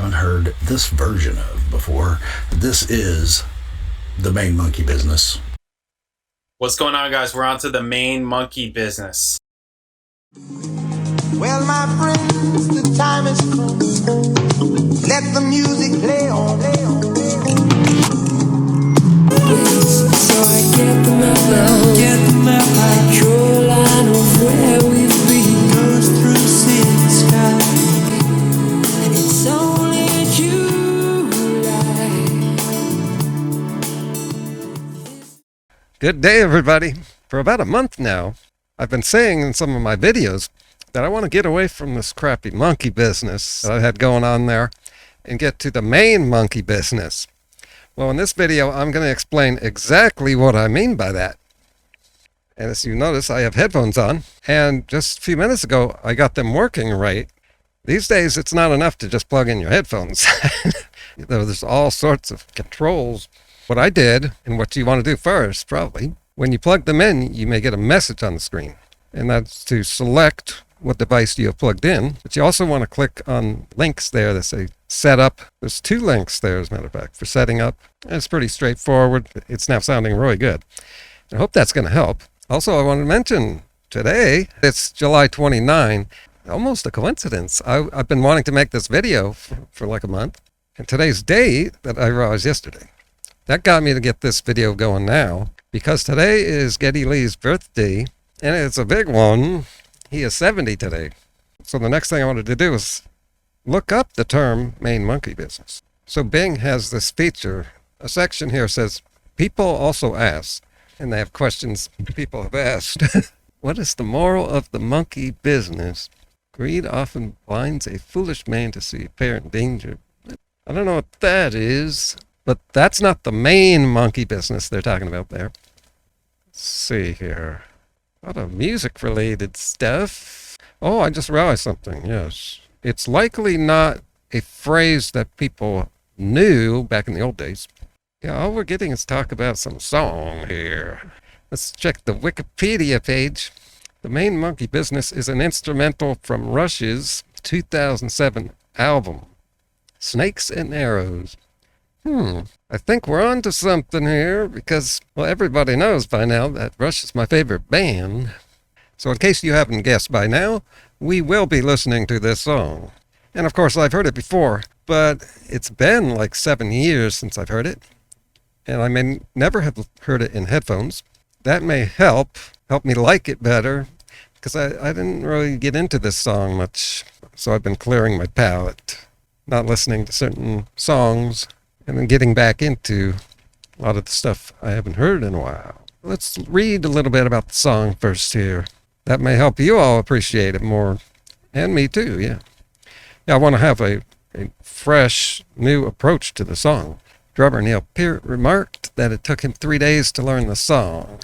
haven't heard this version of before. This is the main monkey business. What's going on, guys? We're on to the main monkey business. Well, my friends, the time has come. Let the music play on. So I get the map, I draw a line of where we've been. Goes through city sky, and it's only July. Good day, everybody. For about a month now, I've been saying in some of my videos that I want to get away from this crappy monkey business that I had going on there and get to the main monkey business. Well, in this video, I'm going to explain exactly what I mean by that. And as you notice, I have headphones on, and just a few minutes ago, I got them working right. These days, it's not enough to just plug in your headphones. There's all sorts of controls. What I did, and what you want to do first, probably, when you plug them in, you may get a message on the screen. And that's to select what device you have plugged in. But you also want to click on links there that say setup. There's 2 links there, as a matter of fact, for setting up. And it's pretty straightforward. It's now sounding really good. I hope that's going to help. Also, I want to mention today, it's July 29. Almost a coincidence. I've been wanting to make this video for like a month. And today's date that I realized yesterday. That got me to get this video going now, because today is Geddy Lee's birthday, and it's a big one. He is 70 today. So the next thing I wanted to do was look up the term main monkey business. So Bing has this feature. A section here says, people also ask, and they have questions people have asked. What is the moral of the monkey business? Greed often blinds a foolish man to see apparent danger. I don't know what that is. But that's not the main monkey business they're talking about there. Let's see here. A lot of music-related stuff. Oh, I just realized something, yes. It's likely not a phrase that people knew back in the old days. Yeah, all we're getting is talk about some song here. Let's check the Wikipedia page. The main monkey business is an instrumental from Rush's 2007 album, Snakes and Arrows. I think we're on to something here because, well, everybody knows by now that Rush is my favorite band. So in case you haven't guessed by now, we will be listening to this song. And of course, I've heard it before, but it's been like 7 years since I've heard it. And I may never have heard it in headphones. That may help me like it better, because I didn't really get into this song much. So I've been clearing my palate, not listening to certain songs, and then getting back into a lot of the stuff I haven't heard in a while. Let's read a little bit about the song first here. That may help you all appreciate it more. And me too, yeah. Yeah, I want to have a fresh, new approach to the song. Drummer Neil Peart remarked that it took him 3 days to learn the song.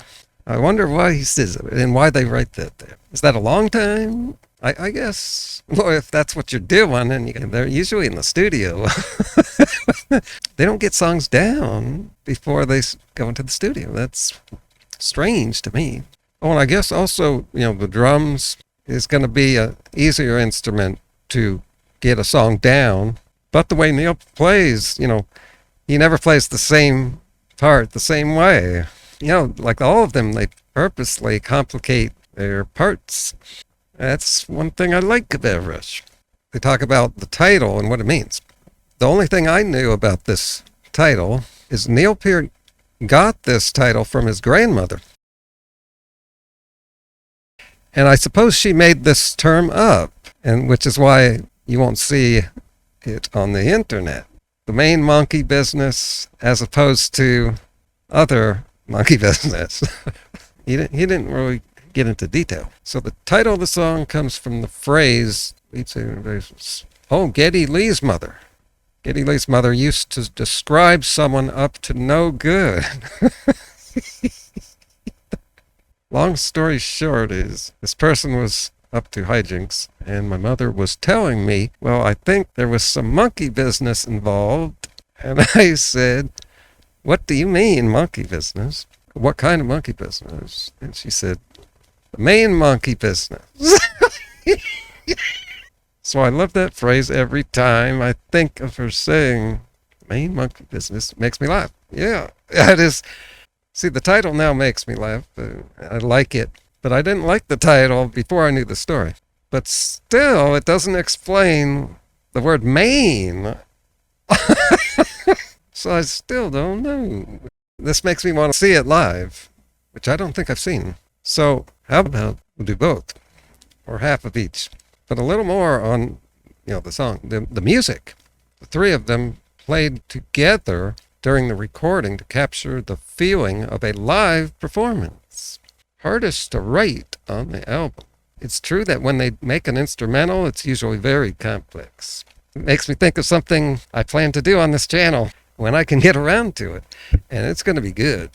I wonder why he says it and why they write that there. Is that a long time? I guess, well, if that's what you're doing, and they're usually in the studio. They don't get songs down before they go into the studio. That's strange to me. Oh, and I guess also, the drums is going to be an easier instrument to get a song down. But the way Neil plays, he never plays the same part the same way. Like all of them, they purposely complicate their parts. That's one thing I like about Rush. They talk about the title and what it means. The only thing I knew about this title is Neil Peart got this title from his grandmother. And I suppose she made this term up, and which is why you won't see it on the internet. The main monkey business as opposed to other monkey business. He didn't really get into detail. So the title of the song comes from the phrase, Geddy Lee's mother. Geddy Lee's mother used to describe someone up to no good. Long story short is, this person was up to hijinks, and my mother was telling me, well, I think there was some monkey business involved. And I said, what do you mean, monkey business? What kind of monkey business? And she said, the main monkey business. So I love that phrase every time I think of her saying, main monkey business makes me laugh. Yeah, it is. See, the title now makes me laugh. I like it, but I didn't like the title before I knew the story. But still, it doesn't explain the word main. So I still don't know. This makes me want to see it live, which I don't think I've seen. So how about we do both, or half of each, but a little more on, the song, the music. The three of them played together during the recording to capture the feeling of a live performance. Hardest to write on the album. It's true that when they make an instrumental, it's usually very complex. It makes me think of something I plan to do on this channel when I can get around to it, and it's going to be good.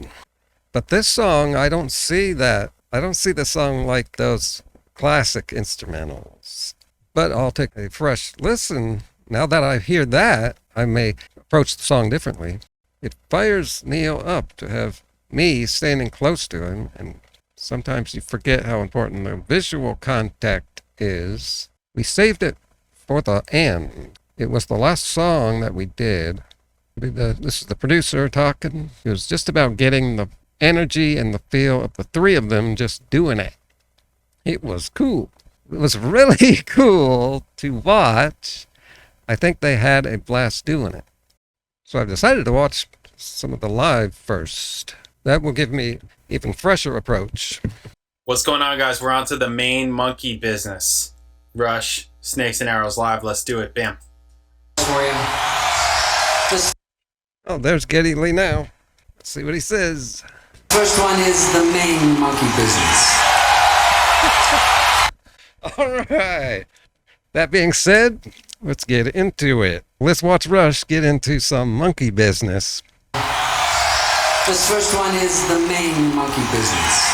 But this song, I don't see that. I don't see the song like those classic instrumentals. But I'll take a fresh listen. Now that I hear that, I may approach the song differently. It fires Neil up to have me standing close to him, and sometimes you forget how important the visual contact is. We saved it for the end. It was the last song that we did. This is the producer talking. It was just about getting the energy and the feel of the three of them just doing it. It was cool. It was really cool to watch. I think they had a blast doing it. So I've decided to watch some of the live first. That will give me even fresher approach. What's going on, guys? We're on to the main monkey business. Rush, Snakes and Arrows live. Let's do it. Bam. For you. Oh, there's Geddy Lee now. Let's see what he says. First one is the main monkey business. All right. That being said, let's get into it. Let's watch Rush get into some monkey business. This first one is the main monkey business.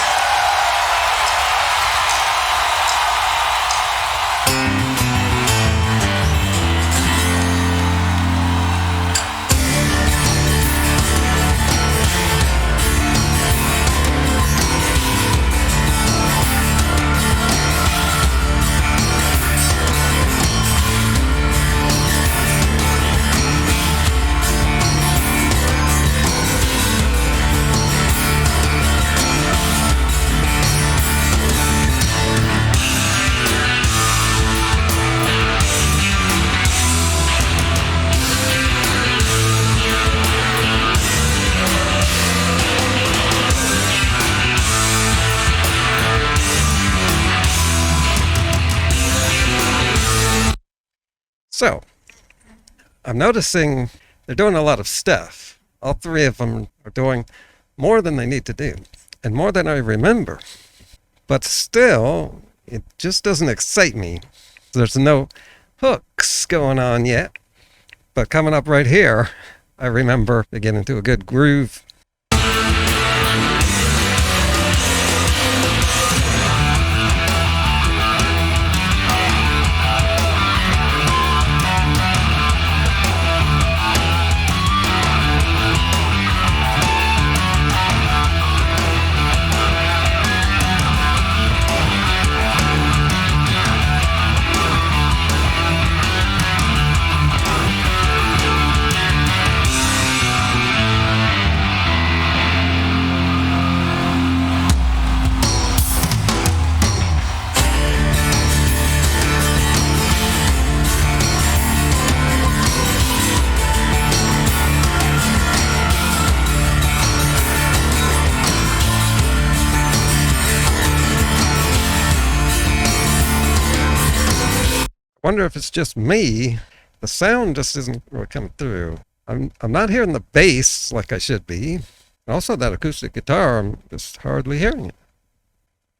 So, I'm noticing they're doing a lot of stuff. All three of them are doing more than they need to do, and more than I remember. But still, it just doesn't excite me. There's no hooks going on yet. But coming up right here, I remember they get into a good groove. Wonder if it's just me. The sound just isn't really coming through. I'm not hearing the bass like I should be. And also that acoustic guitar, I'm just hardly hearing it.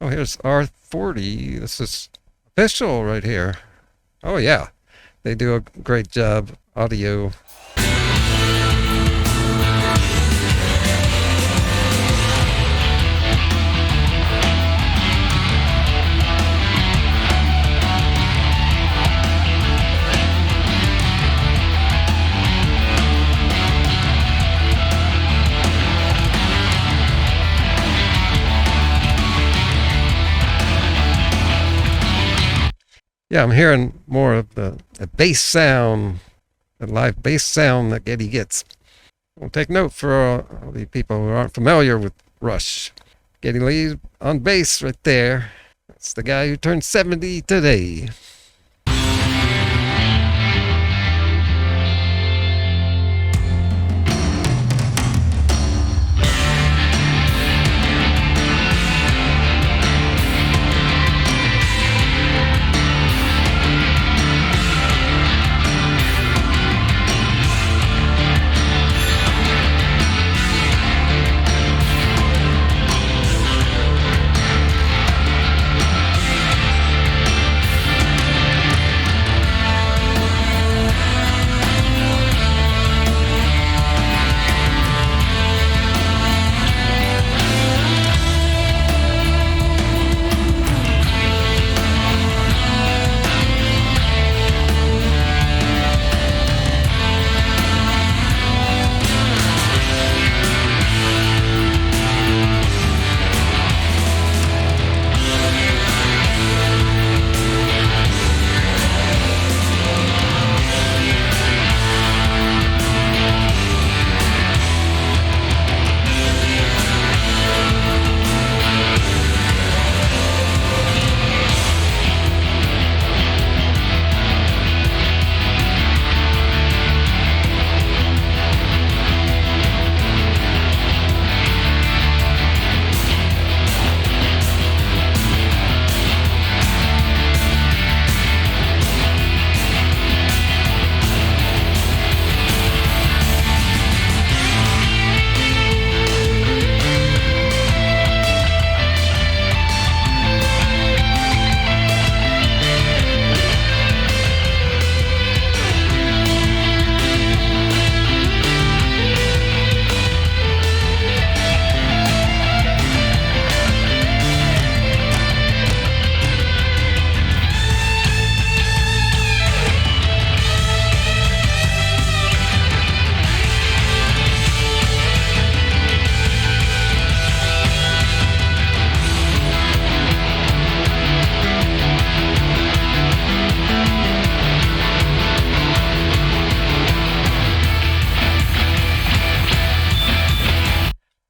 Oh, here's R40. This is official right here. Oh yeah, they do a great job audio. Yeah, I'm hearing more of the bass sound, the live bass sound that Geddy gets. We'll take note for all the people who aren't familiar with Rush. Geddy Lee on bass right there. That's the guy who turned 70 today.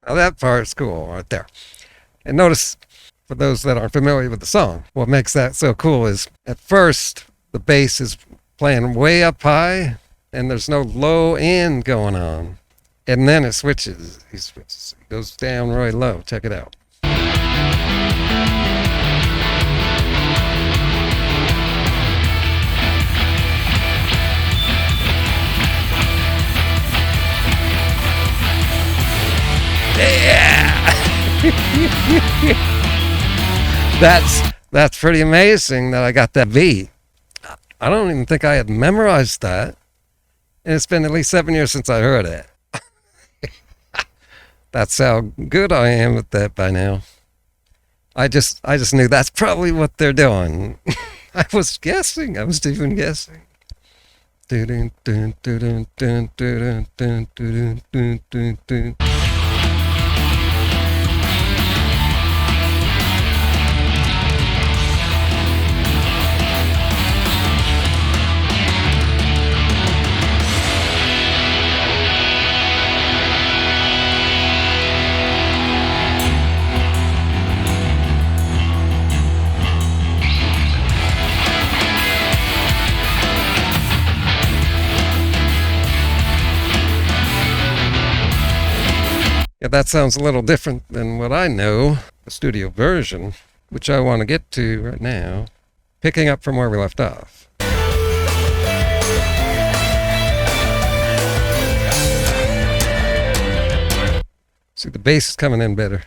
Now that part's cool right there. And notice, for those that aren't familiar with the song, what makes that so cool is at first the bass is playing way up high and there's no low end going on. And then it switches. He switches. It goes down really low. Check it out. Yeah! That's pretty amazing that I got that beat. I don't even think I had memorized that. And it's been at least 7 years since I heard it. That's how good I am at that by now. I just knew that's probably what they're doing. I was guessing. I was even guessing. Dun, dun, dun, dun, dun, dun, dun, dun, dun, dun. Yeah, that sounds a little different than what I know, the studio version, which I want to get to right now, picking up from where we left off. See, the bass is coming in better.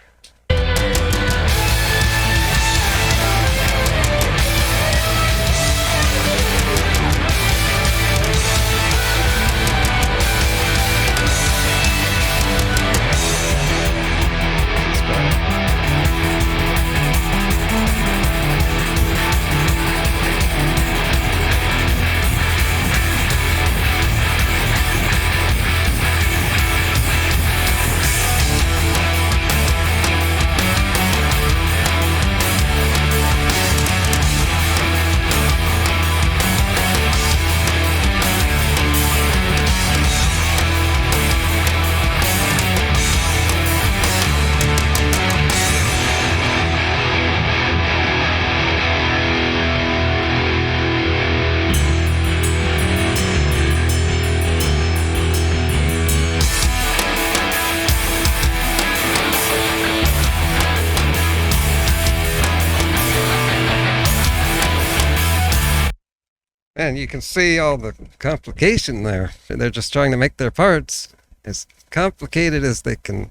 And you can see all the complication there. They're just trying to make their parts as complicated as they can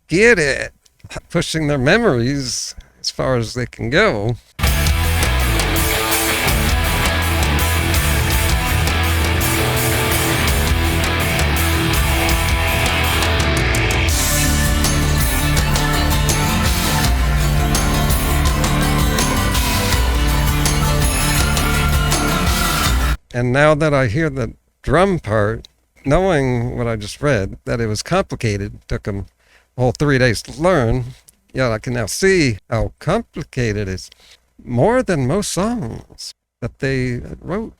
get it, pushing their memories as far as they can go. And now that I hear the drum part, knowing what I just read, that it was complicated, took them a whole 3 days to learn, yeah, I can now see how complicated it is. More than most songs that they wrote.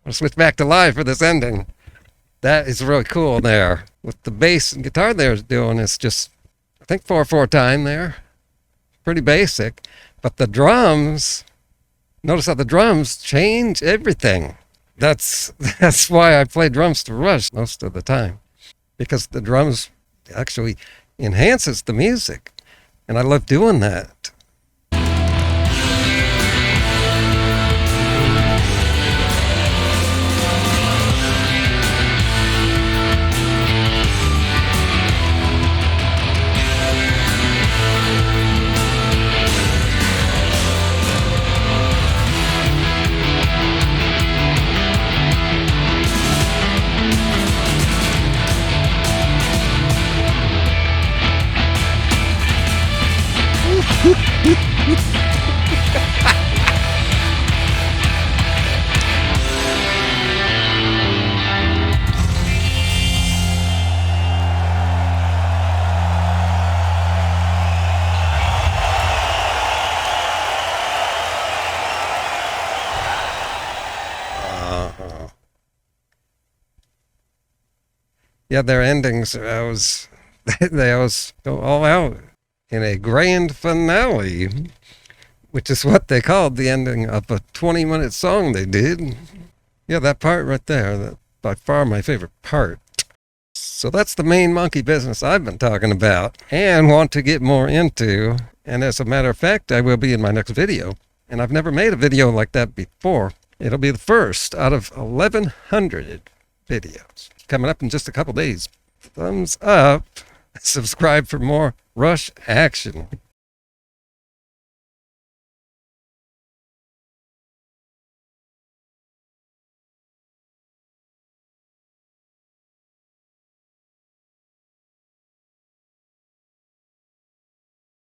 I'll switch back to live for this ending. That is really cool there. With the bass and guitar they're doing is just, I think 4/4 time there. Pretty basic. But the drums, notice how the drums change everything. That's why I play drums to Rush most of the time. Because the drums actually enhances the music. And I love doing that. Yeah, their endings, they always go all out in a grand finale, which is what they called the ending of a 20-minute song they did. Yeah, that part right there, that's by far my favorite part. So that's the main monkey business I've been talking about and want to get more into. And as a matter of fact, I will be in my next video. And I've never made a video like that before. It'll be the first out of 1,100 videos coming up in just a couple days. Thumbs up, subscribe for more Rush action.